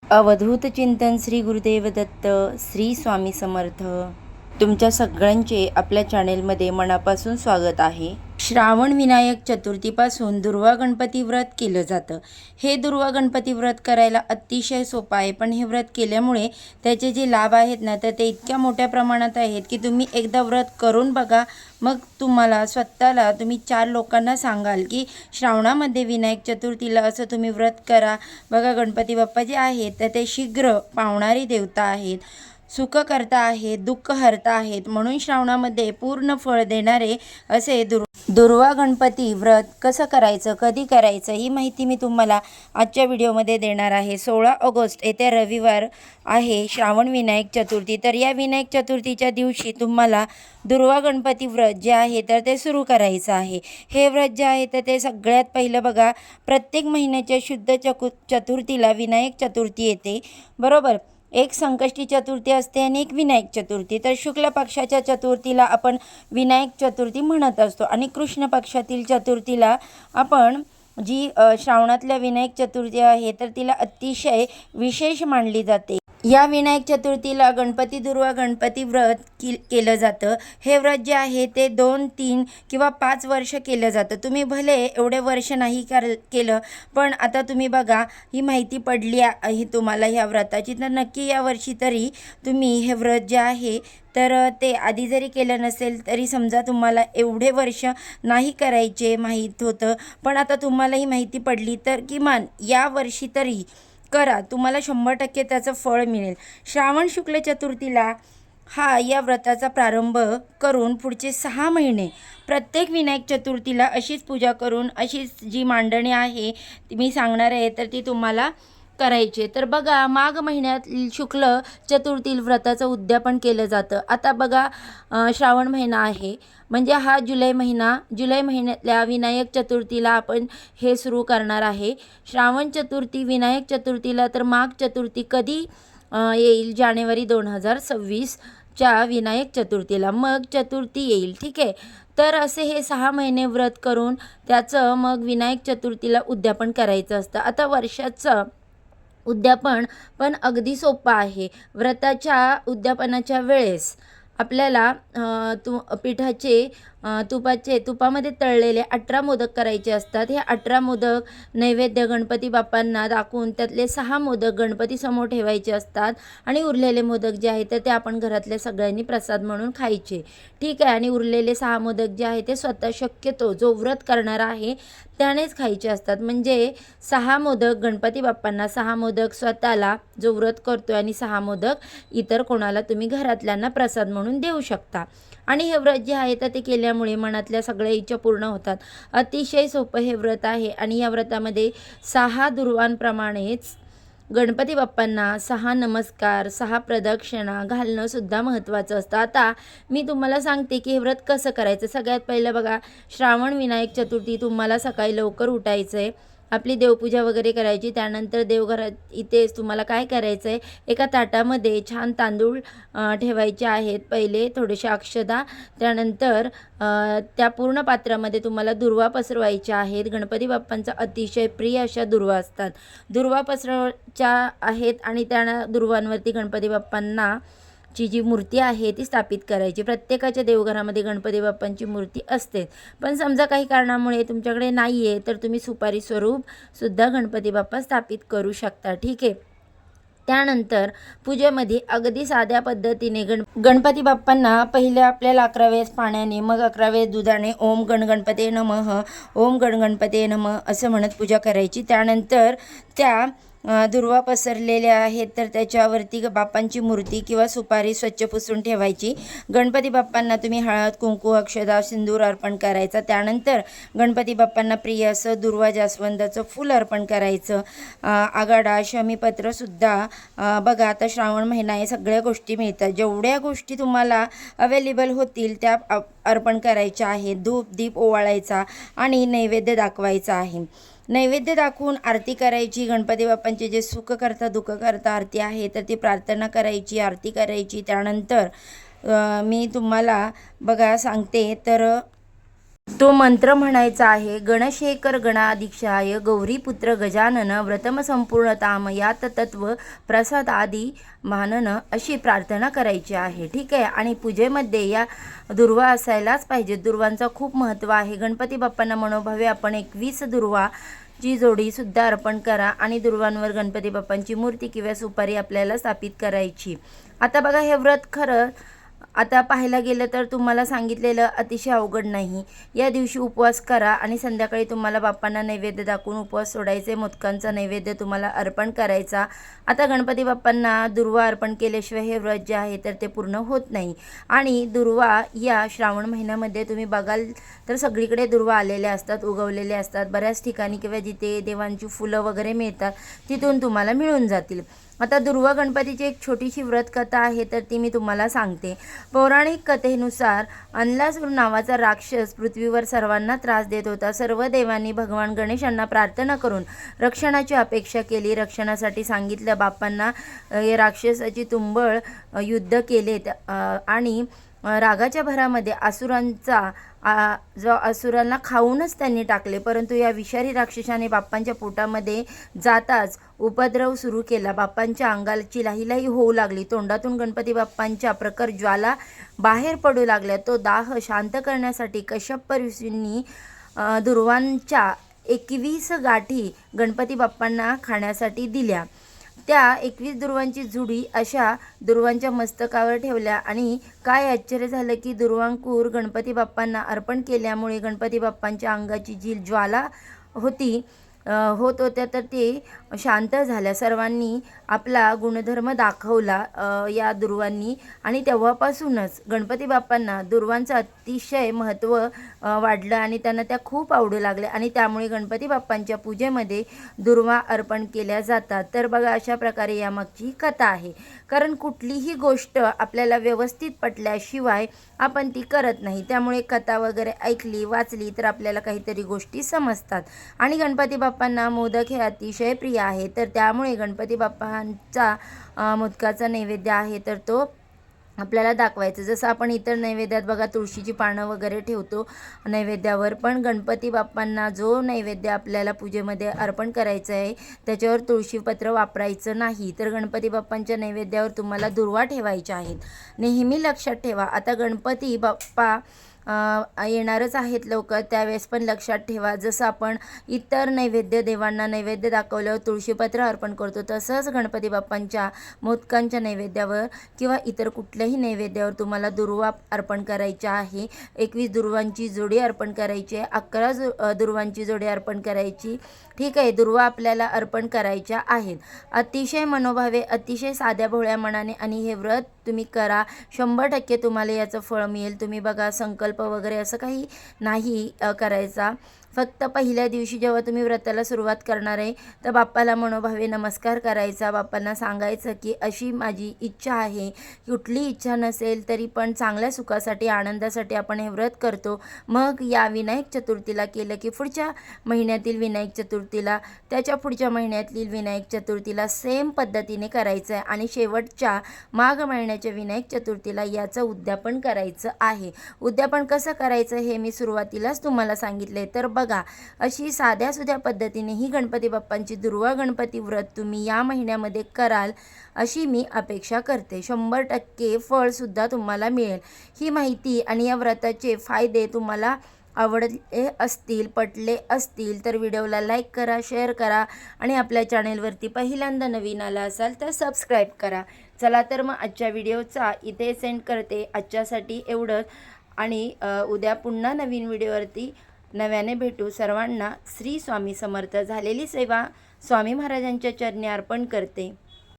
अवधूत चिंतन श्री गुरुदेव दत्त श्री स्वामी समर्थ। तुमच्या सगळ्यांचे आपल्या चॅनेलमध्ये मनापासून स्वागत आहे। श्रावण विनायक चतुर्थीपासून दुर्वा गणपती व्रत केलं जातं। हे दुर्वा गणपती व्रत करायला अतिशय सोपं आहे, पण हे व्रत केल्यामुळे त्याचे जे लाभ आहेत ना, तर ते इतक्या मोठ्या प्रमाणात आहेत की तुम्ही एकदा व्रत करून बघा, मग तुम्हाला स्वतःला तुम्ही 4 लोकांना सांगाल की श्रावणामध्ये विनायक चतुर्थीला असं तुम्ही व्रत करा बघा। गणपती बाप्पा जे आहेत तर ते शीघ्र पावणारी देवता आहेत, सुख करता आहेत, दुःख हरता आहेत, म्हणून श्रावणामध्ये पूर्ण फळ देणारे असे दुर्वा गणपती व्रत कसं करायचं, कधी करायचं, ही माहिती मी तुम्हाला आजच्या व्हिडिओमध्ये देणार आहे। 16 ऑगस्ट येत्या रविवार आहे श्रावण विनायक चतुर्थी। तर या विनायक चतुर्थीच्या दिवशी तुम्हाला दुर्वा गणपती व्रत जे आहे तर ते सुरू करायचं आहे। हे व्रत जे आहे तर ते सगळ्यात पहिलं बघा, प्रत्येक महिन्याच्या शुद्ध चतुर्थीला विनायक चतुर्थी येते, बरोबर। एक संकष्टी चतुर्थी असते आणि एक विनायक चतुर्थी। तर शुक्ल पक्षाच्या चतुर्थीला आपण विनायक चतुर्थी म्हणत असतो आणि कृष्ण पक्षातील चतुर्थीला आपण जी श्रावणातल्या विनायक चतुर्थी आहे तर तिला अतिशय विशेष मानली जाते। या विनायक चतुर्थीला गणपती दुर्वा गणपती व्रत केलं जातं। हे व्रत जे आहे ते 2, 3 किंवा 5 वर्ष केलं जातं। तुम्ही भले एवढे वर्ष नाही केलं, पण आता तुम्ही बघा ही माहिती पडली आहे तुम्हाला ह्या व्रताची, तर नक्की या वर्षी तरी तुम्ही हे व्रत जे आहे तर ते आधी जरी केलं नसेल तरी समजा तुम्हाला एवढे वर्ष नाही करायचे माहीत होतं, पण आता तुम्हाला ही माहिती पडली तर किमान या वर्षी तरी करा, तुम्हाला 100% त्याचं फळ मिळेल। श्रावण शुक्ल चतुर्थीला या व्रताचा प्रारंभ करून पुढचे 6 महिने प्रत्येक विनायक चतुर्थीला अशीच पूजा करून अशीच जी मांडणी आहे ती मी सांगणार आहे तर ती तुम्हाला करायचे। तर बघा, माघ महिन्यात शुक्ल चतुर्थी व्रताचं उद्यापन केलं जातं। आता बघा श्रावण महिना आहे म्हणजे हा जुलै महिन्यातल्या विनायक चतुर्थीला आपण हे सुरू करणार आहे। श्रावण चतुर्थी विनायक चतुर्थीला, तर माघ चतुर्थी कधी येईल? जानेवारी 2026च्या विनायक चतुर्थीला मग चतुर्थी येईल, ठीक आहे। तर असे हे 6 महिने व्रत करून त्याचं मग विनायक चतुर्थीला उद्यापन करायचं असतं। आता वर्षाचं उद्यापन पण अगदी सोपं आहे। व्रताच्या उद्यापनाच्या वेळेस आपल्याला तुपामध्ये तळलेले 18 मोदक करायचे असतात। हे 18 मोदक नैवेद्य गणपती बाप्पांना दाखवून त्यातले 6 मोदक गणपती समोर ठेवायचे असतात आणि उरलेले मोदक जे आहेत तर ते आपण घरातल्या सगळ्यांनी प्रसाद म्हणून खायचे, ठीक आहे। आणि उरलेले 6 मोदक जे आहे ते स्वतः शक्यतो जो व्रत करणार आहे त्यानेच खायचे असतात। म्हणजे 6 मोदक गणपती बाप्पांना, 6 मोदक स्वतःला जो व्रत करतो आणि 6 मोदक इतर कोणाला तुम्ही घरातल्यांना प्रसाद म्हणून देऊ शकता। आणि हे व्रत जे आहे तर ते केल्यामुळे मनातल्या सगळ्या इच्छा पूर्ण होतात। अतिशय सोपं हे व्रत आहे आणि या व्रतामध्ये 6 दुर्वांप्रमाणेच गणपती बाप्पांना 6 नमस्कार, 6 प्रदक्षिणा घालणं सुद्धा महत्त्वाचं असतं। आता मी तुम्हाला सांगते की हे व्रत कसं करायचं। सगळ्यात पहिलं बघा, श्रावण विनायक चतुर्थी तुम्हाला सकाळी लवकर उठायचं आहे, आपली देवपूजा वगैरे करायची। त्यानंतर देवघरात इथेच तुम्हाला काय करायचं आहे, एका ताटामध्ये छान तांदूळ ठेवायचे आहेत, पहिले थोडेशा अक्षदा, त्यानंतर त्या पूर्ण पात्रामध्ये तुम्हाला दुर्वा पसरवायच्या आहेत। गणपती बाप्पांचा अतिशय प्रिय अशा दुर्वा असतात, दुर्वा पसरवायच्या आहेत आणि त्या दुर्वांवरती गणपती बाप्पांना ची जी मूर्ती आहे ती स्थापित करायची। प्रत्येकाच्या देवघरामध्ये गणपती बाप्पांची मूर्ती असते, पण समजा काही कारणामुळे तुमच्याकडे नाही आहे तर तुम्ही सुपारी स्वरूप सुद्धा गणपती बाप्पा स्थापित करू शकता, ठीक आहे। त्यानंतर पूजेमध्ये अगदी साध्या पद्धतीने गणपती बाप्पांना पहिले आपल्याला 11 वेळेस पाण्याने, मग 11 वेळेस दुधाने ओम गणगणपते नमः, ओम गणगणपते नमः असं म्हणत पूजा करायची। त्यानंतर त्या दुर्वा पसरलेल्या आहेत तर त्याच्यावरती बाप्पांची मूर्ती किंवा सुपारी स्वच्छ पुसून ठेवायची। गणपती बाप्पांना तुम्ही हळद, कुंकू, अक्षदा, सिंदूर अर्पण करायचा। त्यानंतर गणपती बाप्पांना प्रिय असं दुर्वा जास्वंदाचं फूल अर्पण करायचं। आगाडा, शमीपत्रसुद्धा बघा, आता श्रावण महिना आहे, सगळ्या गोष्टी मिळतात, जेवढ्या गोष्टी तुम्हाला अवेलेबल होतील त्या अर्पण करायच्या आहेत। धूप दीप ओवाळायचा आणि नैवेद्य दाखवायचा आहे। नैवेद्य दाखवून आरती करायची। गणपती बाप्पांचे जे सुख करता दुःख करता आरती आहे तर ती प्रार्थना करायची, आरती करायची। त्यानंतर मी तुम्हाला बघा सांगते तर तो मंत्र म्हणायचा आहे, गणशेखर गणाधीक्षाय गौरीपुत्र गजानन व्रतम संपूर्णताम यात तत्व प्रसाद आदी मानन, अशी प्रार्थना करायची आहे. ठीक आहे. आणि पूजेमध्ये या दुर्वा असायलाच पाहिजे. दुर्वांचं खूप महत्त्व आहे. गणपती बाप्पांना मनोभावे आपण 21 दुर्वा ची जोडी सुद्धा अर्पण करा आणि दुर्वांवर गणपती बाप्पांची मूर्ती किंवा सुपारी आपल्याला स्थापित करायची. आता बघा, हे व्रत खरं आता पाहायला गेलं तर तुम्हाला सांगितलेलं अतिशय अवघड नाही. या दिवशी उपवास करा आणि संध्याकाळी तुम्हाला बाप्पांना नैवेद्य दाखवून उपवास सोडायचे. मोदकांचा नैवेद्य तुम्हाला अर्पण करायचा. आता गणपती बाप्पांना दुर्वा अर्पण केल्याशिवाय हे व्रत जे आहे तर ते पूर्ण होत नाही. आणि दुर्वा या श्रावण महिन्यामध्ये तुम्ही बघाल तर सगळीकडे दुर्वा आलेले असतात, उगवलेले असतात. बऱ्याच ठिकाणी किंवा जिथे देवांची फुलं वगैरे मिळतात तिथून तुम्हाला मिळून जातील. आता दुर्वा गणपतीची एक छोटीशी व्रत कथा आहे तर ती मी तुम्हाला सांगते. पौराणिक कथेनुसार अनलासूर नावाचा राक्षस पृथ्वीवर सर्वांना त्रास देत होता. सर्व देवांनी भगवान गणेशांना प्रार्थना करून रक्षणाची अपेक्षा केली. रक्षणासाठी सांगितलं बाप्पांना. या राक्षसाची तुंबळ युद्ध केलेत आणि रागाच्या भरामध्ये असुरांना खाऊनच त्यांनी टाकले. परंतु या विषारी राक्षसाने बाप्पांच्या पोटामध्ये जाताच उपद्रव सुरू केला. बाप्पांच्या अंगाची लाहीलाही होऊ लागली. तोंडातून गणपती बाप्पांच्या प्रखर ज्वाला बाहेर पडू लागल्या. तो दाह शांत करण्यासाठी कश्यप ऋषींनी दुर्वांच्या 21 गाठी गणपती बाप्पांना खाण्यासाठी दिल्या. त्या 21 दुर्वांची जुडी अशा दुर्वांच्या मस्तकावर ठेवल्या आणि काय आश्चर्य झालं की दुर्वांकूर गणपती बाप्पांना अर्पण केल्यामुळे गणपती बाप्पांच्या अंगाची जी ज्वाला होत होत्या तर ते शांत झाल्या. सर्वांनी आपला गुणधर्म दाखवला या दुर्वांनी आणि तेव्हापासूनच गणपती बाप्पांना दुर्वांचं अतिशय महत्त्व वाढलं आणि त्यांना त्या खूप आवडू लागल्या आणि त्यामुळे गणपती बाप्पांच्या पूजेमध्ये दुर्वा अर्पण केल्या जातात. तर बघा, अशा प्रकारे यामागची कथा आहे. कारण कुठलीही गोष्ट आपल्याला व्यवस्थित पटल्याशिवाय आपण ती करत नाही. त्यामुळे कथा वगैरे ऐकली वाचली तर आपल्याला काहीतरी गोष्टी समजतात. आणि गणपती बाप्पांना मोदक हे अतिशय प्रिय आहे. तर त्यामुळे गणपती बाप्पांचा मोदकाचा नैवेद्य आहे तर तो आपल्याला दाखवायचं. जसं आपण इतर नैवेद्यात बघा तुळशीची पानं वगैरे ठेवतो नैवेद्यावर, पण गणपती बाप्पांना जो नैवेद्य आपल्याला पूजेमध्ये अर्पण करायचं आहे त्याच्यावर तुळशीपत्र वापरायचं नाही. तर गणपती बाप्पांच्या नैवेद्यावर तुम्हाला दुर्वा ठेवायच्या आहेत. नेहमी लक्षात ठेवा, आता गणपती बाप्पा येणारच आहेत लवकर, त्यावेळेस पण लक्षात ठेवा जसं आपण इतर नैवेद्य देवांना नैवेद्य दाखवल्यावर तुळशीपत्र अर्पण करतो तसंच गणपती बाप्पांच्या मोदकांच्या नैवेद्यावर किंवा इतर कुठल्याही नैवेद्यावर तुम्हाला दुर्वा अर्पण करायची आहे. 21 दुर्वांची जोडी अर्पण करायची आहे. 11 दुर्वांची जोडी अर्पण करायची. ठीक आहे. दुर्वा आपल्याला अर्पण करायच्या आहेत. अतिशय मनोभावे, अतिशय साध्या भोळ्या मनाने आणि हे व्रत तुम्ही करा. 100% तुम्हाला याचं फळ मिळेल. तुम्ही बघा, संकल्प वगैरे असं काही नाही करायचा. फक्त पहिल्या दिवशी जेव्हा तुम्ही व्रताला सुरुवात करणार आहे तर बाप्पाला मनोभावे नमस्कार करायचा. बाप्पांना सांगायचं की अशी माझी इच्छा आहे. कुठली इच्छा नसेल तरी पण चांगल्या सुखासाठी आनंदासाठी आपण हे व्रत करतो. मग या विनायक चतुर्थीला केलं की पुढच्या महिन्यातील विनायक चतुर्थीला, त्याच्या पुढच्या महिन्यातील विनायक चतुर्थीला सेम पद्धतीने करायचं आहे आणि शेवटच्या माघ महिन्याच्या विनायक चतुर्थीला याचं उद्यापन करायचं आहे. उद्यापन कसं करायचं हे मी सुरुवातीलाच तुम्हाला सांगितले. तर बघा, अशी साध्या सुध्या पद्धतीने ही गणपती बाप्पांची दुर्वा गणपती व्रत तुम्ही या महिन्यामध्ये कराल अशी मी अपेक्षा करते. 100% फळसुद्धा तुम्हाला मिळेल. ही माहिती आणि या व्रताचे फायदे तुम्हाला आवडले असतील, पटले असतील तर व्हिडिओला लाईक करा, शेअर करा आणि आपल्या चॅनेलवरती पहिल्यांदा नवीन आला असाल तर सबस्क्राईब करा. चला तर मग आजच्या व्हिडिओचा इथे सेंड करते. आजच्यासाठी एवढंच आणि उद्या पुन्हा नवीन व्हिडिओवरती नव्याने भेटू. सर्वांना श्री स्वामी समर्थ. झालेली सेवा स्वामी महाराजांच्या चरणी अर्पण करते.